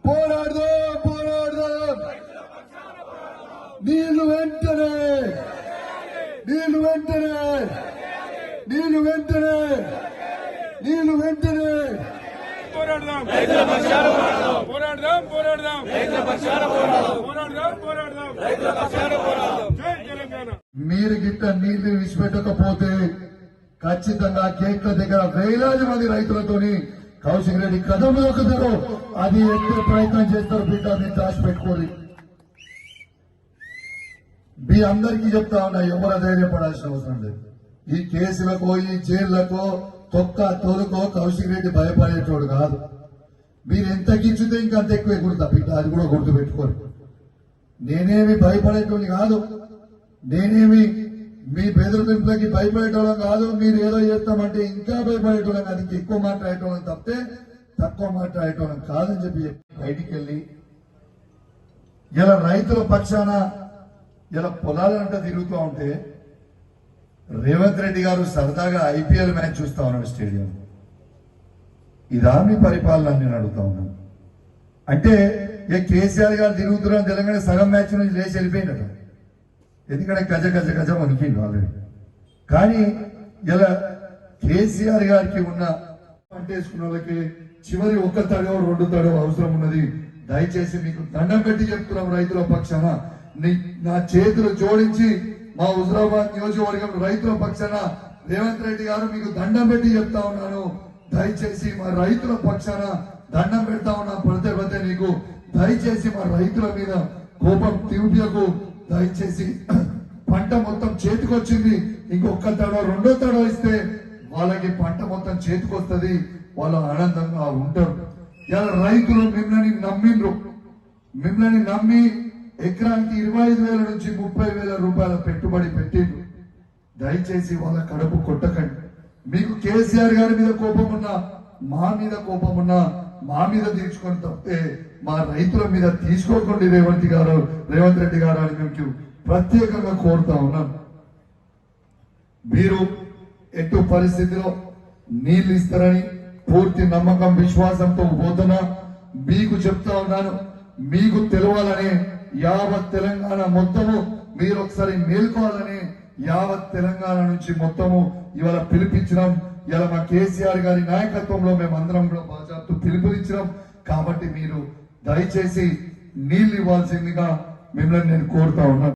పోరాడదాం పోరాడదాం నీళ్లు వెంటనే నీళ్లు వెంటనే నీళ్లు వెంటనే నీళ్లు వెంటనే పోరాడదాం రైతుల పక్షాన పోరాడదాం పోరాడదాం పోరాడదాం రైతుల పక్షాన పోరాడదాం పోరాడదాం పోరాడదాం రైతుల పక్షాన పోరాడదాం జై తెలంగాణ. మీరు గిట్ట నీళ్లు విడిచిపెట్టకపోతే ఖచ్చితంగా గేట్ల దగ్గర వేలాది మంది రైతులతోని కౌశిక్ రెడ్డి కథం దొక్కుతారు. అది ఎక్కడ ప్రయత్నం చేస్తారు బిడ్డ మీరు దాచి పెట్టుకోరు. మీ అందరికీ చెప్తా ఉన్నా, ఎవరు ధైర్యపడాల్సిన అవసరం లేదు. ఈ కేసులకో ఈ జైళ్లకో తొక్క తోలుకో కౌశిక్ రెడ్డి భయపడేటోడు కాదు. మీరు ఎంత గిచ్చితే ఇంకంత ఎక్కువ ఎగురుతా బిడ్డ, అది కూడా గుర్తు పెట్టుకోరు. నేనేమి భయపడేటోని కాదు, నేనేమి మీ బెదిరింపులకి భయపడేటోళ్ళం కాదు. మీరు ఏదో చేస్తామంటే ఇంకా భయపడేటోళ్ళం కాదు, ఇంక ఎక్కువ మాట్లాడేటోళ్ళం తప్పితే తక్కువ మాట్లాడేటోళ్ళం కాదని చెప్పి బయటికి వెళ్ళి ఇలా రైతుల పక్షాన ఇలా పొలాలంటే తిరుగుతూ ఉంటే రేవంత్ రెడ్డి గారు సరదాగా ఐపీఎల్ మ్యాచ్ చూస్తా ఉన్నాడు స్టేడియం. ఇదా మీ పరిపాలన నేను అడుగుతా ఉన్నాను. అంటే ఇక కేసీఆర్ గారు తిరుగుతున్నాం తెలంగాణ సగం మ్యాచ్ నుంచి లేచి వెళ్ళిపోయినట్టు, ఎందుకంటే గజ గజ గజ వణికిండు ఆల్రెడీ. కానీ ఇలా కేసీఆర్ గారికి ఉన్న పంటేసుకున్న వాళ్ళకి చివరి ఒక్క తడవ రెండు తడవ అవసరం ఉన్నది. దయచేసి మీకు దండం పెట్టి చెప్తున్నాం రైతుల పక్షాన, నా చేతులు జోడించి మా హుజరాబాద్ నియోజకవర్గం రైతుల పక్షాన రేవంత్ రెడ్డి గారు మీకు దండం పెట్టి చెప్తా ఉన్నాను. దయచేసి మా రైతుల పక్షాన దండం పెడతా ఉన్నా. పడితే నీకు దయచేసి మా రైతుల మీద కోపం తీవ్యకు. దయచేసి పంట మొత్తం చేతికొచ్చింది, ఇంకొక తడవ రెండో తడవ ఇస్తే వాళ్ళకి పంట మొత్తం చేతికొస్తుంది, వాళ్ళు ఆనందంగా ఉంటారు. ఇలా రైతులు మిమ్మల్ని నమ్మిండ్రు, మిమ్మల్ని నమ్మి ఎకరానికి 25,000 నుంచి 30,000 రూపాయల పెట్టుబడి పెట్టిండ్రు. దయచేసి వాళ్ళ కడుపు కొట్టకండి. మీకు కేసీఆర్ గారి మీద కోపం ఉన్నా, మా మీద కోపం ఉన్నా మా మీద తీర్చుకొని తప్పితే మా రైతుల మీద తీసుకోకండి రేవంత్ రెడ్డి గారు అని మీకు ప్రత్యేకంగా కోరుతా ఉన్నాను. మీరు ఎటు పరిస్థితిలో నీళ్లు ఇస్తారని పూర్తి నమ్మకం విశ్వాసంతో పోతున్నా. మీకు చెప్తా ఉన్నాను, మీకు తెలవాలని యావత్ తెలంగాణ మొత్తము మీరు ఒకసారి మేల్కోవాలని యావత్ తెలంగాణ నుంచి మొత్తము ఇవాళ పిలిపించడం. ఇలా మా కేసీఆర్ గారి నాయకత్వంలో మేమందరం కూడా బాజాప్తు పిలుపునిచ్చినాం. కాబట్టి మీరు దయచేసి నీళ్లు ఇవ్వాల్సిందిగా మిమ్మల్ని నేను కోరుతా ఉన్నాను.